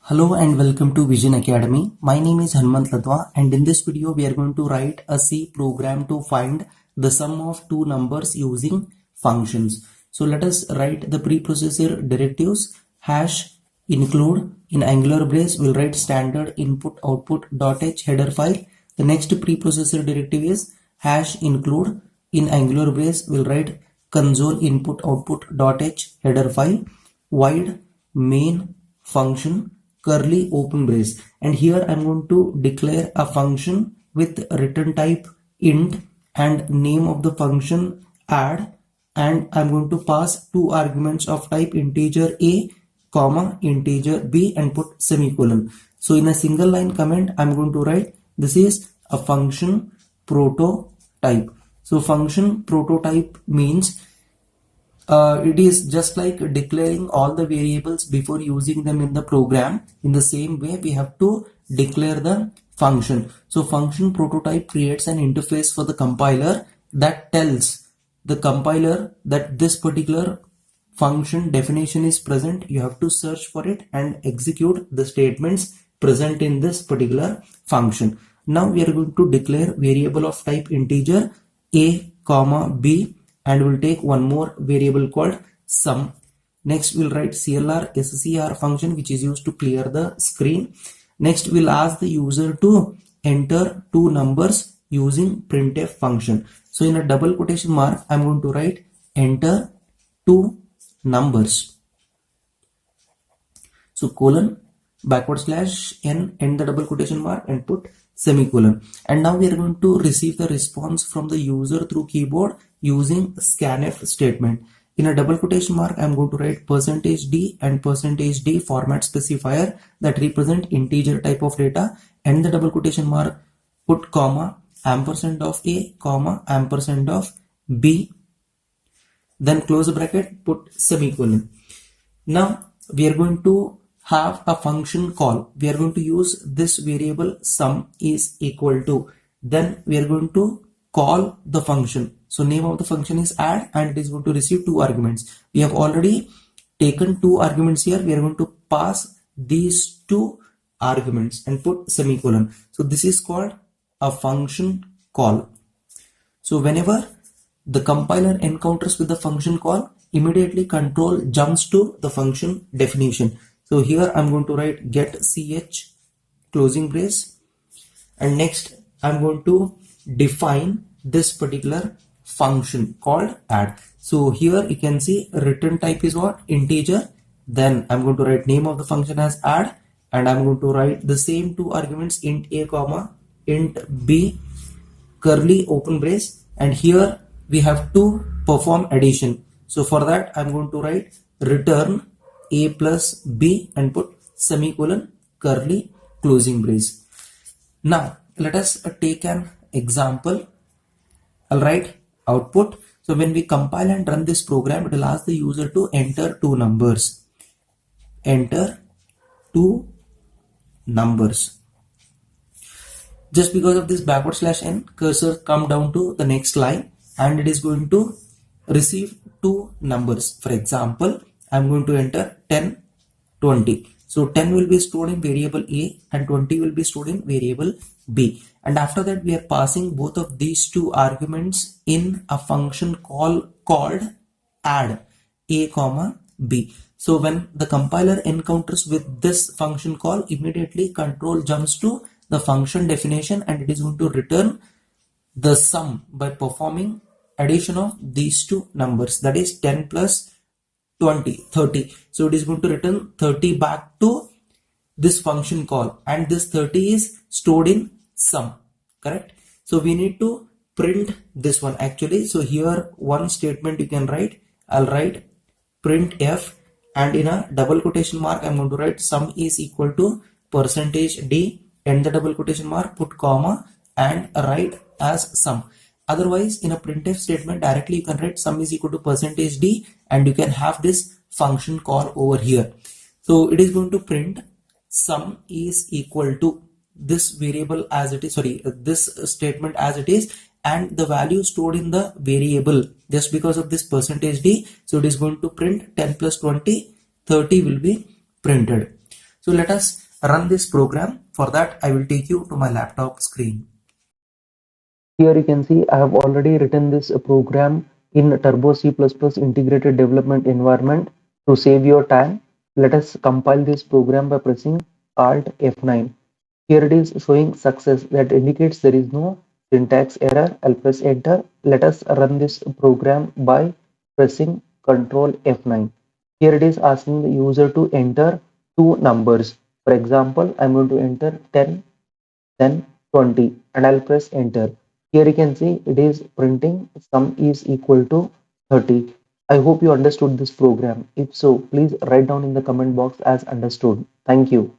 Hello and welcome to Vision Academy. My name is Hanmant Ladwa and in this video we are going to write a C program to find the sum of two numbers using functions. So let us write the preprocessor directives. Hash include in angular brace we'll write standard input output .h header file. The next preprocessor directive is hash include in angular brace we'll write console input output .h header file. Void main function curly open brace, and here I'm going to declare a function with return type int and name of the function add, and I'm going to pass two arguments of type integer a comma integer b and put semicolon. So in a single line comment I'm going to write this is a function prototype. So function prototype means it is just like declaring all the variables before using them in the program. In the same way we have to declare the function. So function prototype creates an interface for the compiler that tells the compiler that this particular function definition is present. You have to search for it and execute the statements present in this particular function. Now we are going to declare variable of type integer a comma b, and we'll take one more variable called sum. Next we'll write CLR SCR function which is used to clear the screen. Next we'll ask the user to enter two numbers using printf function. So in a double quotation mark I'm going to write enter two numbers. So colon backward slash n end the double quotation mark and put semicolon. And now we are going to receive the response from the user through keyboard using scanf statement. In a double quotation mark I'm going to write %d and %d format specifier that represent integer type of data, and the double quotation mark put comma ampersand of a comma ampersand of b, then close the bracket, put semicolon. Now we are going to have a function call. We are going to use this variable sum is equal to, then we are going to call the function. So name of the function is add and it is going to receive two arguments. We have already taken two arguments here. We are going to pass these two arguments and put semicolon. So this is called a function call. So whenever the compiler encounters with the function call, immediately control jumps to the function definition. So here I'm going to write get ch closing brace, and next I'm going to define this particular function called add. So here you can see return type is what? Integer. Then I'm going to write name of the function as add, and I'm going to write the same two arguments int a comma int b curly open brace, and here we have to perform addition. So for that I'm going to write return a plus b and put semicolon curly closing brace. Now let us take an example. I'll write output. So when we compile and run this program, it will ask the user to enter two numbers. Enter two numbers. Just because of this backward slash n, cursor come down to the next line and it is going to receive two numbers. For example, I'm going to enter 10, 20. So 10 will be stored in variable a and 20 will be stored in variable b. And after that we are passing both of these two arguments in a function called add a comma b. So when the compiler encounters with this function call, immediately control jumps to the function definition and it is going to return the sum by performing addition of these two numbers, that is 10 plus 20, 30. So it is going to return 30 back to this function call, and this 30 is stored in sum, correct? So we need to print this one actually. So here one statement you can write. I'll write printf, and in a double quotation mark I'm going to write sum is equal to %d end the double quotation mark, put comma and write as sum. Otherwise in a printf statement directly you can write sum is equal to %d and you can have this function call over here. So it is going to print sum is equal to this variable as it is, this statement as it is, and the value stored in the variable just because of this %d. So it is going to print 10 plus 20, 30 will be printed. So let us run this program. For that, I will take you to my laptop screen. Here you can see I have already written this program in Turbo C++ integrated development environment. To save your time, let us compile this program by pressing Alt F9. Here it is showing success, that indicates there is no syntax error. I'll press enter. Let us run this program by pressing Ctrl F9. Here it is asking the user to enter two numbers. For example, I'm going to enter 10, then 20, and I'll press enter. Here you can see it is printing sum is equal to 30. I hope you understood this program. If so, please write down in the comment box as understood. Thank you.